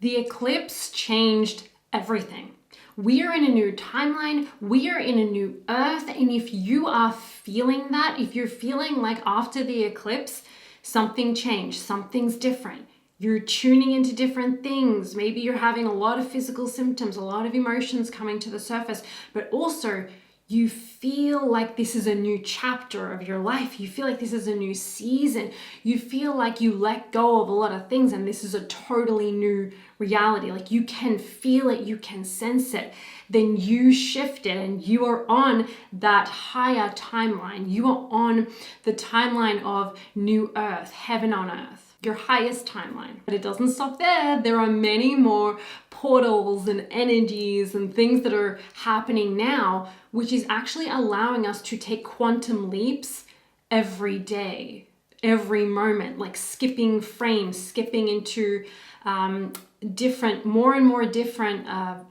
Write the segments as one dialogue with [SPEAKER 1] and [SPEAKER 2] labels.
[SPEAKER 1] The eclipse changed everything. We are in a new timeline, we are in a new earth, and if you are feeling that, if you're feeling like after the eclipse, something changed, something's different, you're tuning into different things, maybe you're having a lot of physical symptoms, a lot of emotions coming to the surface, but also you feel like this is a new chapter of your life. You feel like this is a new season. You feel like you let go of a lot of things and this is a totally new reality. Like you can feel it, you can sense it. Then you shift it and you are on that higher timeline. You are on the timeline of new earth, heaven on earth. Your highest timeline. But it doesn't stop there. There are many more portals and energies and things that are happening now, which is actually allowing us to take quantum leaps every day, every moment, like skipping frames, skipping into more and more different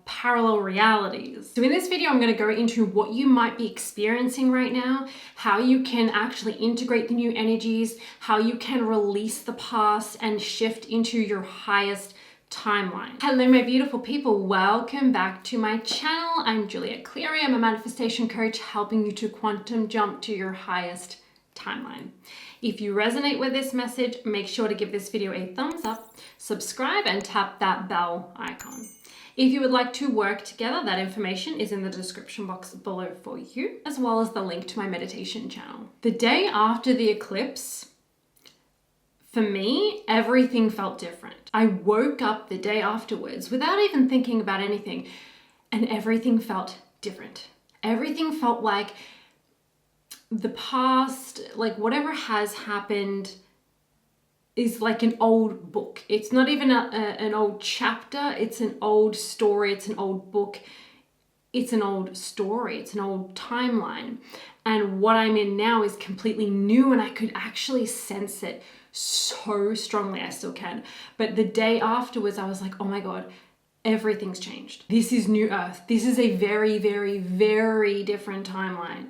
[SPEAKER 1] parallel realities. So in this video, I'm going to go into what you might be experiencing right now, how you can actually integrate the new energies, how you can release the past and shift into your highest timeline. Hello, my beautiful people. Welcome back to my channel. I'm Juliet. I'm a manifestation coach helping you to quantum jump to your highest timeline. If you resonate with this message, make sure to give this video a thumbs up, subscribe, and tap that bell icon. If you would like to work together, that information is in the description box below for you, as well as the link to my meditation channel. The day after the eclipse, for me, everything felt different. I woke up the day afterwards without even thinking about anything, and everything felt different. Everything felt like the past, like whatever has happened is like an old book. It's not even an old chapter. It's an old story. It's an old book. It's an old story. It's an old timeline. And what I'm in now is completely new, and I could actually sense it so strongly. I still can. But the day afterwards, I was like, oh my God, everything's changed. This is new earth. This is a very, very, very different timeline.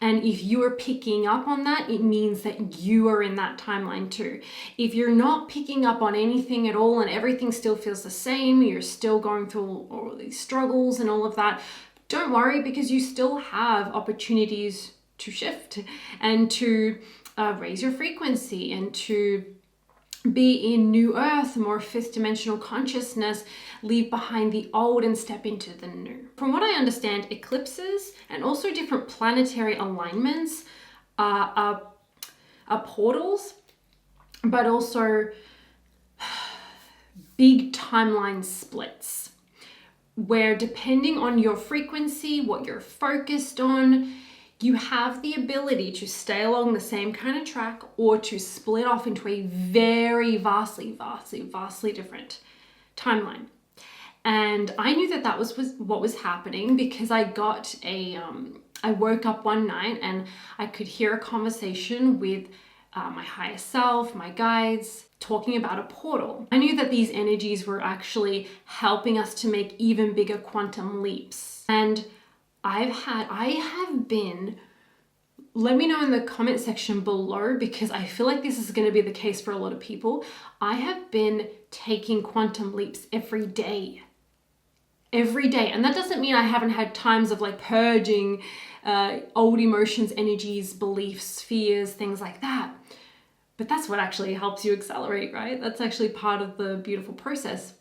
[SPEAKER 1] And if you are picking up on that, it means that you are in that timeline too. If you're not picking up on anything at all and everything still feels the same, you're still going through all these struggles and all of that, don't worry, because you still have opportunities to shift and to raise your frequency and to be in new earth, more fifth dimensional consciousness, leave behind the old and step into the new. From what I understand, eclipses and also different planetary alignments are portals, but also big timeline splits, where depending on your frequency, what you're focused on, you have the ability to stay along the same kind of track or to split off into a very vastly different timeline. And I knew that was what was happening because I got I woke up one night and I could hear a conversation with my higher self, my guides, talking about a portal. I knew that these energies were actually helping us to make even bigger quantum leaps. And I have been, let me know in the comment section below, because I feel like this is going to be the case for a lot of people. I have been taking quantum leaps every day. And that doesn't mean I haven't had times of like purging old emotions, energies, beliefs, fears, things like that. But that's what actually helps you accelerate, right? That's actually part of the beautiful process.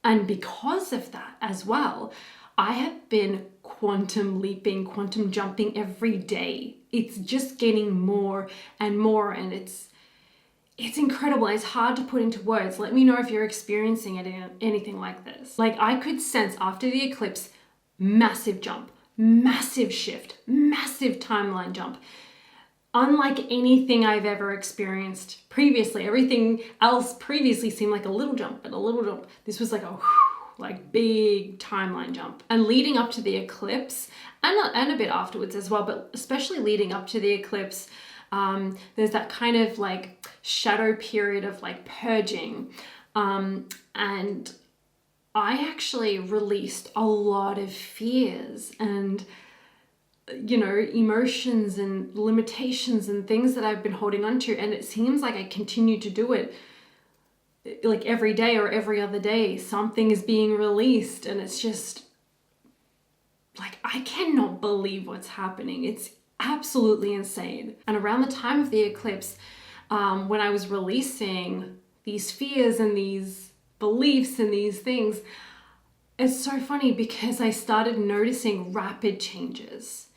[SPEAKER 1] And because of that as well, I have been quantum leaping, quantum jumping every day. It's just getting more and more, and it's incredible. It's hard to put into words. Let me know if you're experiencing anything like this. Like I could sense after the eclipse, massive jump, massive shift, massive timeline jump. Unlike anything I've ever experienced previously. Everything else previously seemed like a little jump, but a little jump. This was like a like big timeline jump. And leading up to the eclipse and a bit afterwards as well, but especially leading up to the eclipse, there's that kind of like shadow period of like purging. And I actually released a lot of fears and, you know, emotions and limitations and things that I've been holding on to. And it seems like I continue to do it like every day or every other day, something is being released, and it's just like, I cannot believe what's happening. It's absolutely insane. And around the time of the eclipse, when I was releasing these fears and these beliefs and these things, it's so funny because I started noticing rapid changes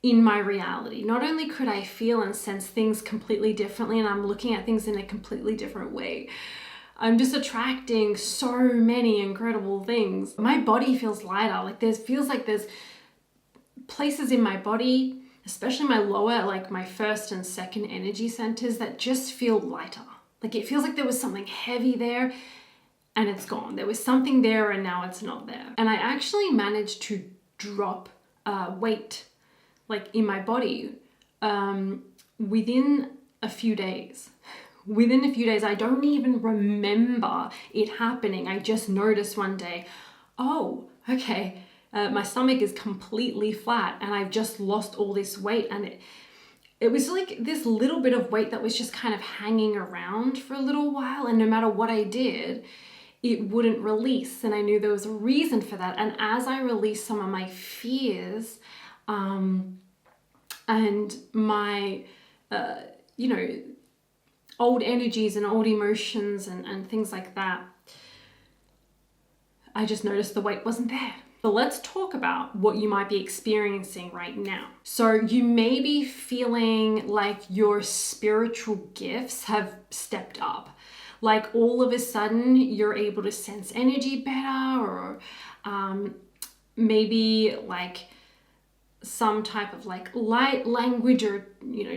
[SPEAKER 1] in my reality. Not only could I feel and sense things completely differently, and I'm looking at things in a completely different way, I'm just attracting so many incredible things. My body feels lighter. Like feels like there's places in my body, especially my lower, like my first and second energy centers, that just feel lighter. Like it feels like there was something heavy there and it's gone. There was something there and now it's not there. And I actually managed to drop weight, like in my body, within a few days. Within a few days, I don't even remember it happening. I just noticed one day, oh, okay, my stomach is completely flat and I've just lost all this weight. And it was like this little bit of weight that was just kind of hanging around for a little while. And no matter what I did, it wouldn't release. And I knew there was a reason for that. And as I released some of my fears and my, old energies and old emotions and things like that, I just noticed the weight wasn't there. But let's talk about what you might be experiencing right now. So you may be feeling like your spiritual gifts have stepped up. Like all of a sudden you're able to sense energy better, or maybe like some type of like light language or,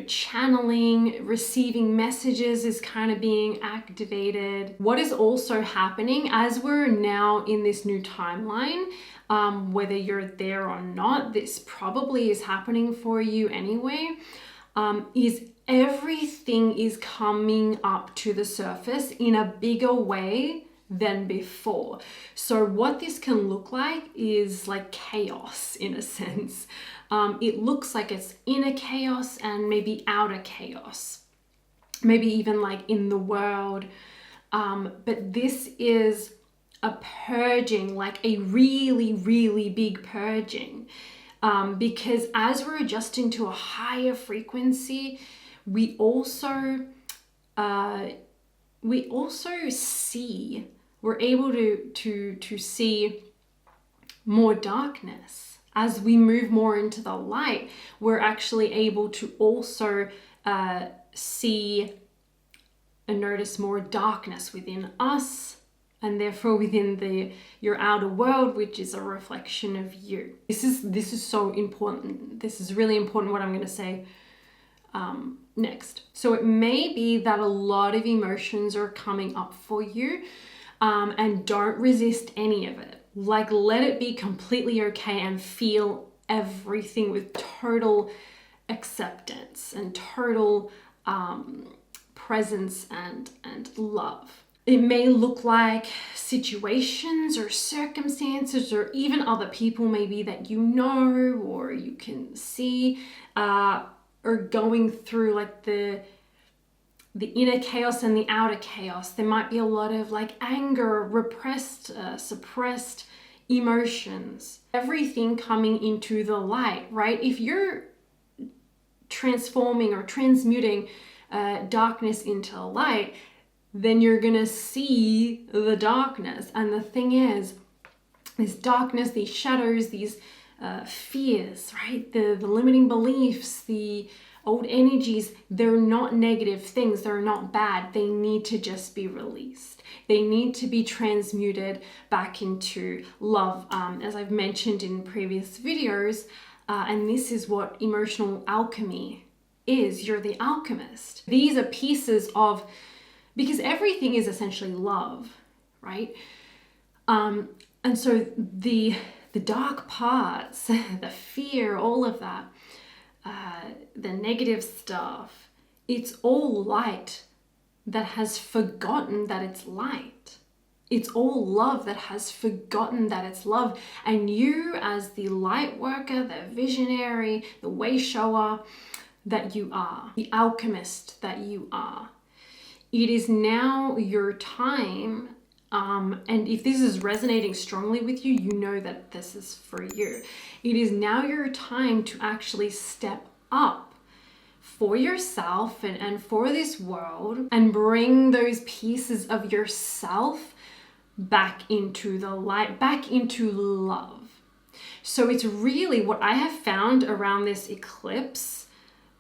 [SPEAKER 1] channeling, receiving messages is kind of being activated. What is also happening as we're now in this new timeline, whether you're there or not, this probably is happening for you anyway, is everything is coming up to the surface in a bigger way than before. So what this can look like is like chaos in a sense. It looks like it's inner chaos and maybe outer chaos, maybe even like in the world. But this is a purging, like a really, really big purging. Because as we're adjusting to a higher frequency, we also see, we're able to see more darkness. As we move more into the light, we're actually able to also see and notice more darkness within us, and therefore within your outer world, which is a reflection of you. This is so important. This is really important, what I'm going to say next. So it may be that a lot of emotions are coming up for you, and don't resist any of it. Like, let it be completely okay and feel everything with total acceptance and total presence and love. It may look like situations or circumstances or even other people maybe that you know or you can see are going through like the inner chaos and the outer chaos. There might be a lot of like anger, repressed, suppressed emotions, everything coming into the light, right? If you're transforming or transmuting darkness into light, then you're gonna see the darkness. And the thing is, this darkness, these shadows, these fears, right? The limiting beliefs, the old energies, they're not negative things. They're not bad. They need to just be released. They need to be transmuted back into love, as I've mentioned in previous videos. And this is what emotional alchemy is. You're the alchemist. These are pieces of, because everything is essentially love, right? And so the dark parts, the fear, all of that, the negative stuff, it's all light that has forgotten that it's light. It's all love that has forgotten that it's love. And you, as the light worker, the visionary, the way shower that you are, the alchemist that you are, it is now your time. And if this is resonating strongly with you, you know that this is for you. It is now your time to actually step up for yourself and for this world, and bring those pieces of yourself back into the light, back into love. So it's really what I have found around this eclipse.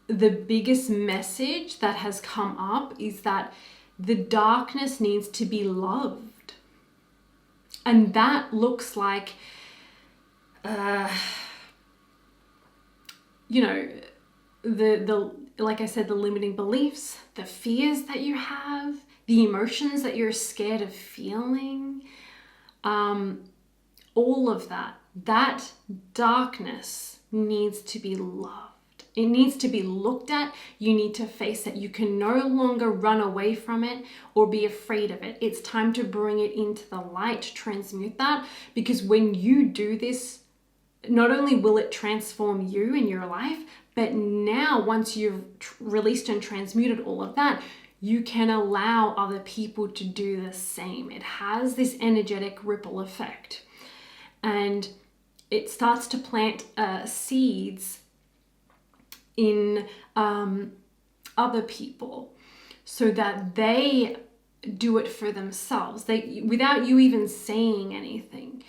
[SPEAKER 1] The biggest message that has come up is that the darkness needs to be loved. And that looks like, you know, the like I said, the limiting beliefs, the fears that you have, the emotions that you're scared of feeling, all of that darkness needs to be loved. It needs to be looked at. You need to face it. You can no longer run away from it or be afraid of it. It's time to bring it into the light, transmute that, because when you do this, not only will it transform you in your life, but now once you've released and transmuted all of that, you can allow other people to do the same. It has this energetic ripple effect, and it starts to plant seeds in other people so that they do it for themselves. Without you even saying anything,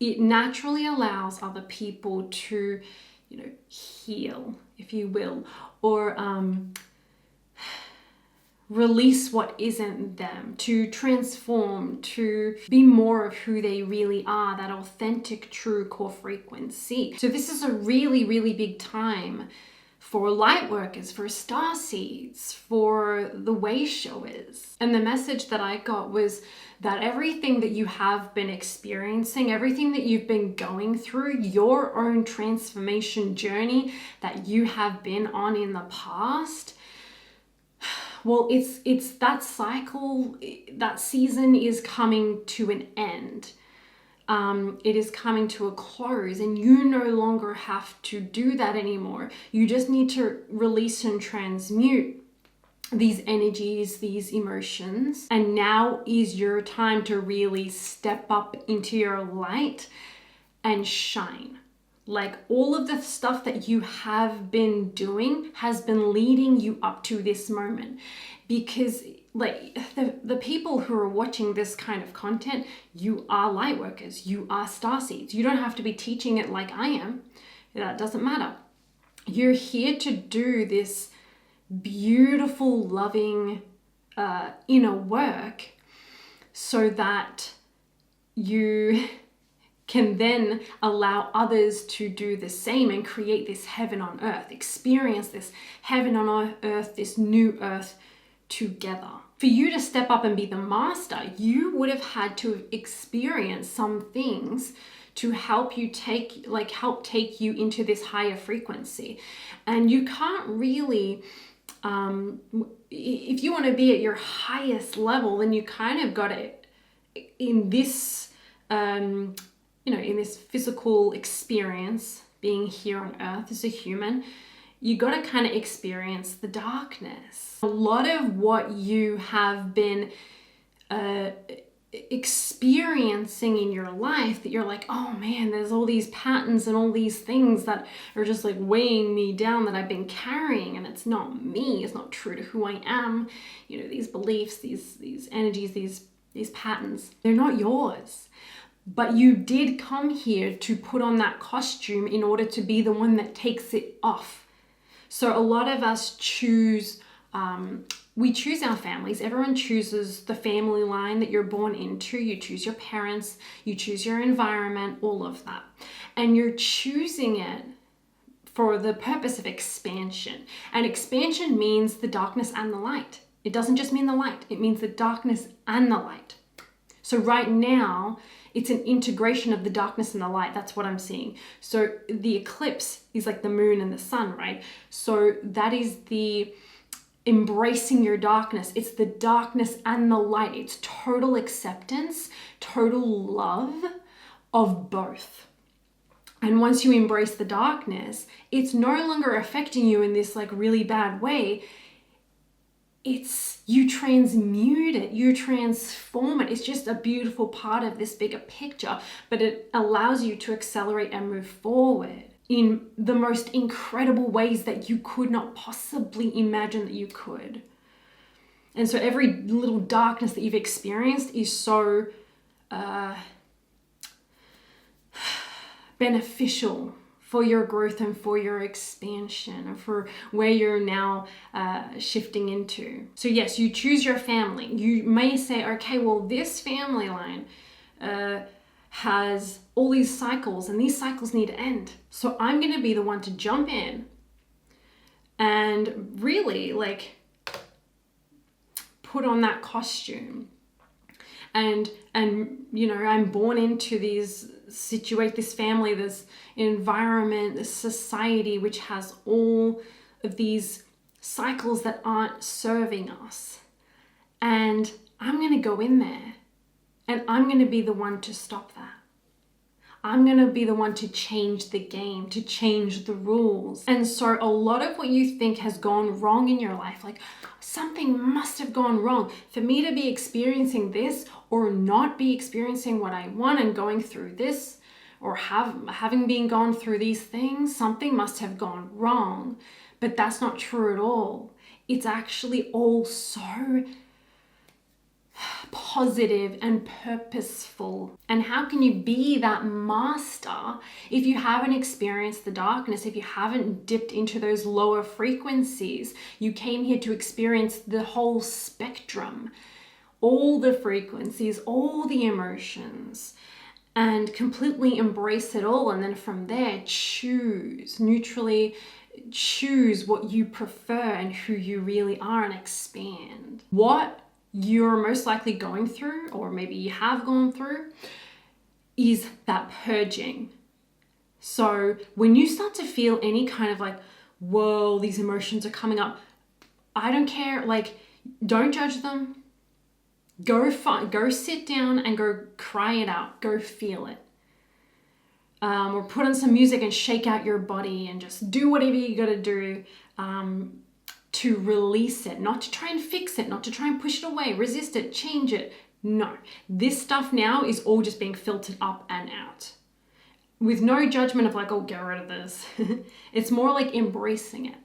[SPEAKER 1] it naturally allows other people to, you know, heal, if you will, or release what isn't them, to transform, to be more of who they really are, that authentic, true core frequency. So this is a really, really big time for light workers, for star seeds, for the way showers. And the message that I got was that everything that you have been experiencing, everything that you've been going through, your own transformation journey that you have been on in the past, well, it's that cycle, that season is coming to an end. It is coming to a close, and you no longer have to do that anymore. You just need to release and transmute these energies, these emotions. And now is your time to really step up into your light and shine. Like, all of the stuff that you have been doing has been leading you up to this moment, because like the people who are watching this kind of content, you are light workers, you are starseeds. You don't have to be teaching it like I am. That doesn't matter. You're here to do this beautiful, loving inner work so that you can then allow others to do the same and create this heaven on earth, experience this heaven on earth, this new earth together. For you to step up and be the master, you would have had to experience some things to help you take you into this higher frequency. And you can't really, if you want to be at your highest level, then you kind of got it in this, in this physical experience, being here on earth as a human, you got to kind of experience the darkness. A lot of what you have been experiencing in your life, that you're like, oh man, there's all these patterns and all these things that are just like weighing me down, that I've been carrying, and it's not me, it's not true to who I am. You know, these beliefs, these energies, these patterns, they're not yours. But you did come here to put on that costume in order to be the one that takes it off. So a lot of us choose, we choose our families. Everyone chooses the family line that you're born into. You choose your parents, you choose your environment, all of that. And you're choosing it for the purpose of expansion. And expansion means the darkness and the light. It doesn't just mean the light, it means the darkness and the light. So right now, it's an integration of the darkness and the light. That's what I'm seeing. So the eclipse is like the moon and the sun, right? So that is the embracing your darkness. It's the darkness and the light. It's total acceptance, total love of both. And once you embrace the darkness, it's no longer affecting you in this like really bad way. you transmute it, you transform it. It's just a beautiful part of this bigger picture, but it allows you to accelerate and move forward in the most incredible ways that you could not possibly imagine that you could. And so every little darkness that you've experienced is so beneficial for your growth and for your expansion and for where you're now shifting into. So yes, you choose your family. You may say, okay, well, this family line has all these cycles and these cycles need to end. So I'm going to be the one to jump in and really like put on that costume. And you know, I'm born into this family, this environment, this society which has all of these cycles that aren't serving us. And I'm going to go in there and I'm going to be the one to stop that. I'm going to be the one to change the game, to change the rules. And so a lot of what you think has gone wrong in your life, like something must have gone wrong for me to be experiencing this or not be experiencing what I want and going through this or having been gone through these things, something must have gone wrong. But that's not true at all. It's actually all so positive and purposeful. And how can you be that master if you haven't experienced the darkness, if you haven't dipped into those lower frequencies? You came here to experience the whole spectrum, all the frequencies, all the emotions, and completely embrace it all. And then from there, neutrally choose what you prefer and who you really are and expand. What you're most likely going through, or maybe you have gone through, is that purging. So when you start to feel any kind of like, whoa, these emotions are coming up, I don't care, like, don't judge them. Go sit down and go cry it out. Go feel it. Or put on some music and shake out your body and just do whatever you gotta do to release it, not to try and fix it, not to try and push it away, resist it, change it. No, this stuff now is all just being filtered up and out with no judgment of like, oh, get rid of this. It's more like embracing it.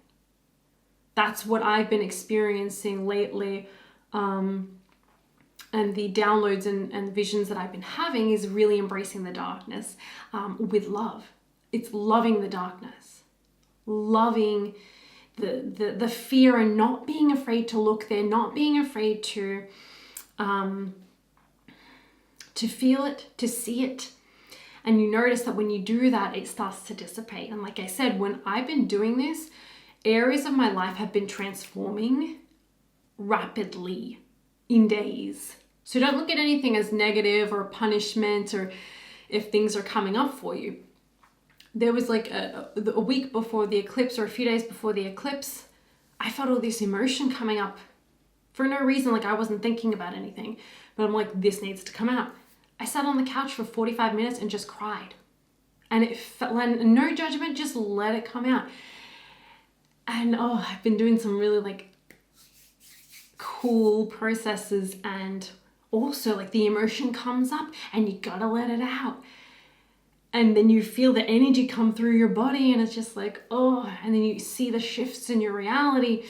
[SPEAKER 1] That's what I've been experiencing lately. And the downloads and visions that I've been having is really embracing the darkness with love. It's loving the darkness, loving the fear and not being afraid to look there, not being afraid to feel it, to see it. And you notice that when you do that, it starts to dissipate. And like I said, when I've been doing this, areas of my life have been transforming rapidly in days. So don't look at anything as negative or punishment or if things are coming up for you. There was like a week before the eclipse or a few days before the eclipse, I felt all this emotion coming up for no reason. Like I wasn't thinking about anything, but I'm like, this needs to come out. I sat on the couch for 45 minutes and just cried. And it felt, and no judgment, just let it come out. And I've been doing some really like cool processes, and also like the emotion comes up and you gotta let it out. And then you feel the energy come through your body and it's just like, and then you see the shifts in your reality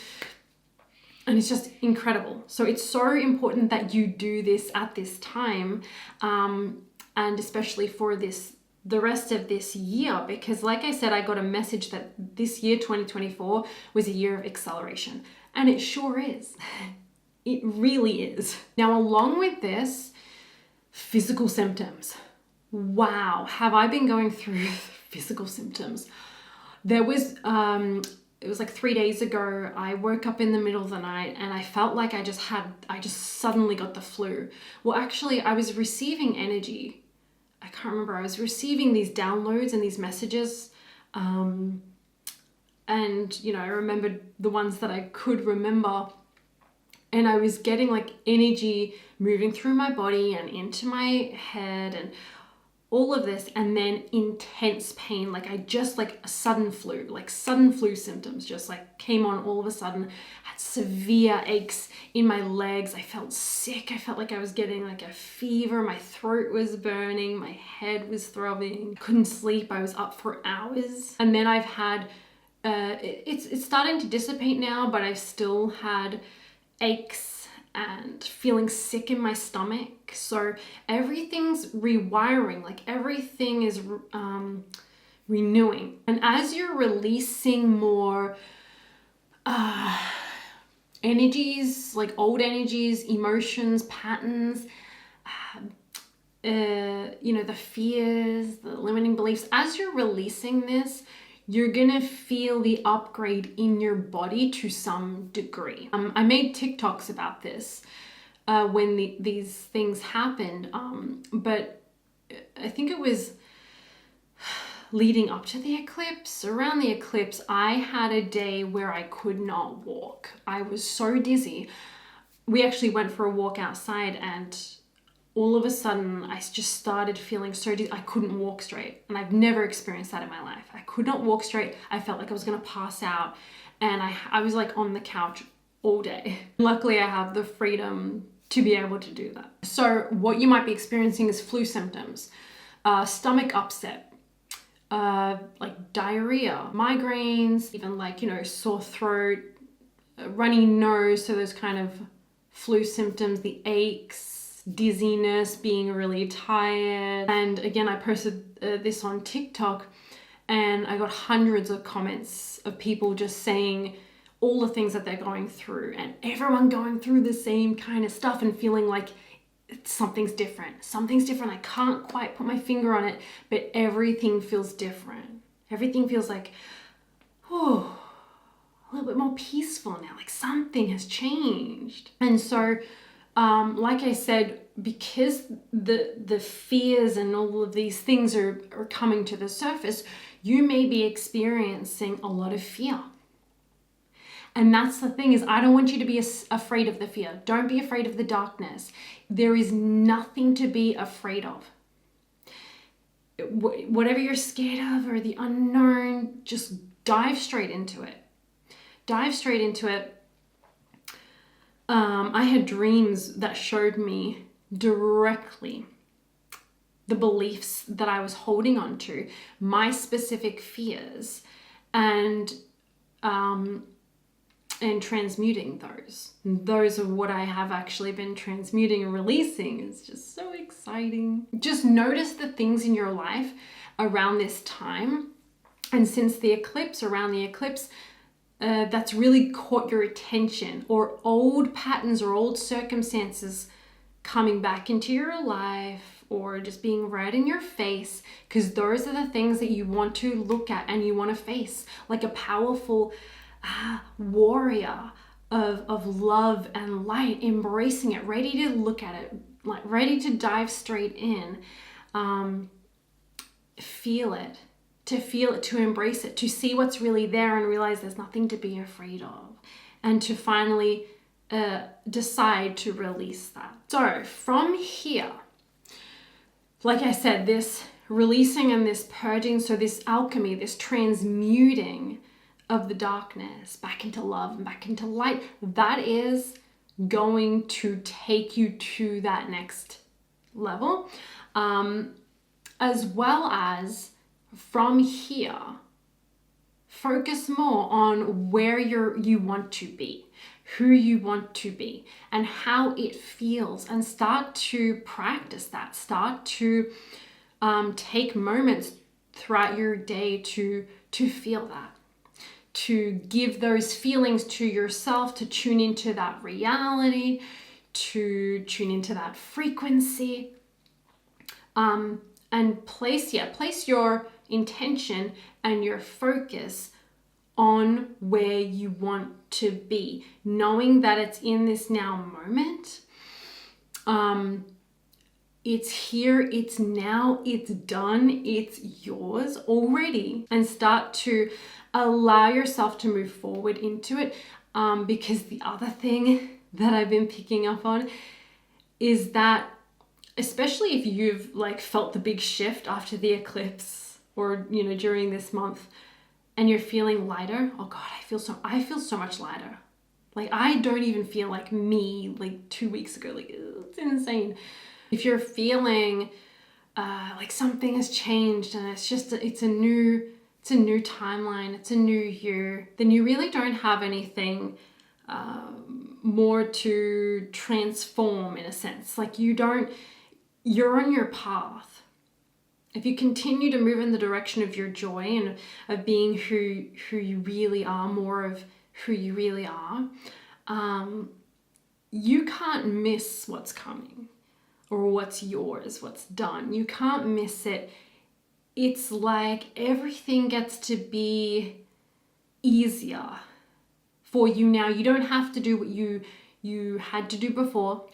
[SPEAKER 1] and it's just incredible. So it's so important that you do this at this time, and especially for the rest of this year, because like I said, I got a message that this year, 2024, was a year of acceleration, and it sure is. It really is. Now, along with this, physical symptoms. Wow, have I been going through physical symptoms? There was, it was like 3 days ago, I woke up in the middle of the night and I felt like I just suddenly got the flu. Well, actually, I was receiving energy. I can't remember. I was receiving these downloads and these messages. And, I remembered the ones that I could remember. And I was getting like energy moving through my body and into my head, and all of this, and then intense pain. Like I just like a sudden flu symptoms just like came on all of a sudden. Had severe aches in my legs. I felt sick. I felt like I was getting like a fever. My throat was burning. My head was throbbing. Couldn't sleep. I was up for hours. And then I've had, it's starting to dissipate now, but I've still had aches and feeling sick in my stomach. So everything's rewiring, like everything is renewing. And as you're releasing more energies, like old energies, emotions, patterns, the fears, the limiting beliefs, as you're releasing this, you're gonna feel the upgrade in your body to some degree. I made TikToks about this when these things happened, but I think it was leading up to the eclipse. Around the eclipse, I had a day where I could not walk. I was so dizzy. We actually went for a walk outside, and all of a sudden I just started feeling so dizzy. I couldn't walk straight, and I've never experienced that in my life. I could not walk straight. I felt like I was gonna pass out, and I was like on the couch all day. Luckily I have the freedom to be able to do that. So what you might be experiencing is flu symptoms, stomach upset, like diarrhea, migraines, even like, sore throat, runny nose, so those kind of flu symptoms, the aches, dizziness, being really tired. And again, I posted this on TikTok, and I got hundreds of comments of people just saying all the things that they're going through, and everyone going through the same kind of stuff and feeling like something's different. I can't quite put my finger on it, but everything feels different. Everything feels like, a little bit more peaceful now, like something has changed. And so, like I said, because the fears and all of these things are coming to the surface, you may be experiencing a lot of fear. And that's the thing, is I don't want you to be afraid of the fear. Don't be afraid of the darkness. There is nothing to be afraid of. Whatever you're scared of or the unknown, just dive straight into it. Dive straight into it. I had dreams that showed me directly the beliefs that I was holding on to, my specific fears, and transmuting those. And those are what I have actually been transmuting and releasing. It's just so exciting. Just notice the things in your life around this time. And since the eclipse, around the eclipse, that's really caught your attention, or old patterns or old circumstances coming back into your life, or just being right in your face, because those are the things that you want to look at and you want to face, like a powerful warrior of love and light, embracing it, ready to look at it, like ready to dive straight in, feel it, to embrace it, to see what's really there and realize there's nothing to be afraid of, and to finally decide to release that. So from here, like I said, this releasing and this purging, so this alchemy, this transmuting of the darkness back into love and back into light, that is going to take you to that next level, as well as from here, focus more on where you want to be, who you want to be, and how it feels, and start to practice that. Start to take moments throughout your day to feel that, to give those feelings to yourself, to tune into that reality, to tune into that frequency, and place your intention and your focus on where you want to be, knowing that it's in this now moment. It's here, it's now, it's done, it's yours already, and start to allow yourself to move forward into it, because the other thing that I've been picking up on is that especially if you've like felt the big shift after the eclipse or, you know, during this month, and you're feeling lighter. Oh God, I feel so much lighter. Like I don't even feel like me like 2 weeks ago. Like it's insane. If you're feeling like something has changed and it's a new timeline, it's a new year, then you really don't have anything more to transform in a sense. Like you're on your path. If you continue to move in the direction of your joy and of being who you really are, more of who you really are, you can't miss what's coming or what's yours, what's done. You can't miss it. It's like everything gets to be easier for you now. You don't have to do what you had to do before.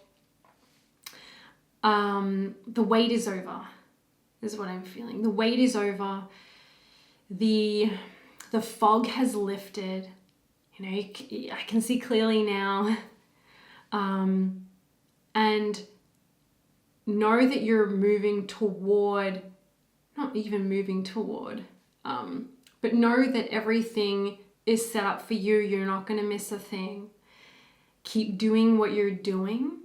[SPEAKER 1] The wait is over, is what I'm feeling. The wait is over. The fog has lifted. You know, I can see clearly now. And know that you're moving toward, not even moving toward, but know that everything is set up for you. You're not going to miss a thing. Keep doing what you're doing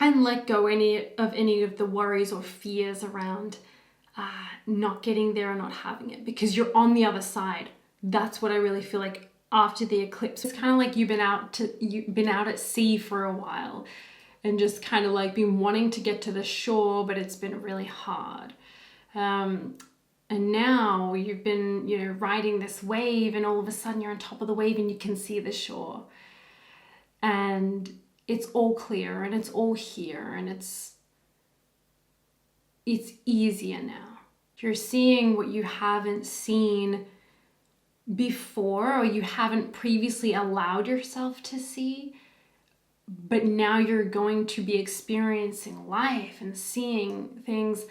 [SPEAKER 1] and let go any of the worries or fears around not getting there or not having it, because you're on the other side. That's what I really feel like after the eclipse. It's kind of like you've been out at sea for a while and just kind of like been wanting to get to the shore, but it's been really hard. And now you've been, you know, riding this wave, and all of a sudden you're on top of the wave and you can see the shore. And it's all clear and it's all here, and it's easier now. You're seeing what you haven't seen before, or you haven't previously allowed yourself to see, but now you're going to be experiencing life and seeing things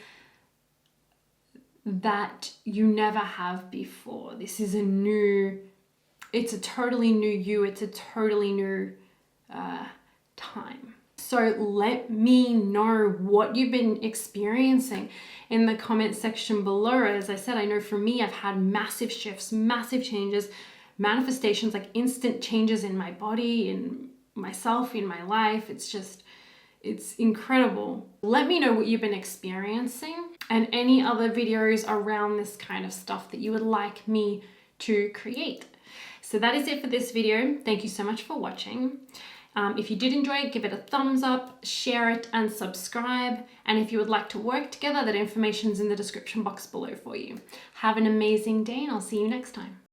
[SPEAKER 1] that you never have before. This is it's a totally new you. It's a totally new time. So let me know what you've been experiencing in the comment section below. As I said, I know for me, I've had massive shifts, massive changes, manifestations, like instant changes in my body, in myself, in my life. It's incredible. Let me know what you've been experiencing and any other videos around this kind of stuff that you would like me to create. So that is it for this video. Thank you so much for watching. If you did enjoy it, give it a thumbs up, share it, and subscribe. And if you would like to work together, that information's in the description box below for you. Have an amazing day, and I'll see you next time.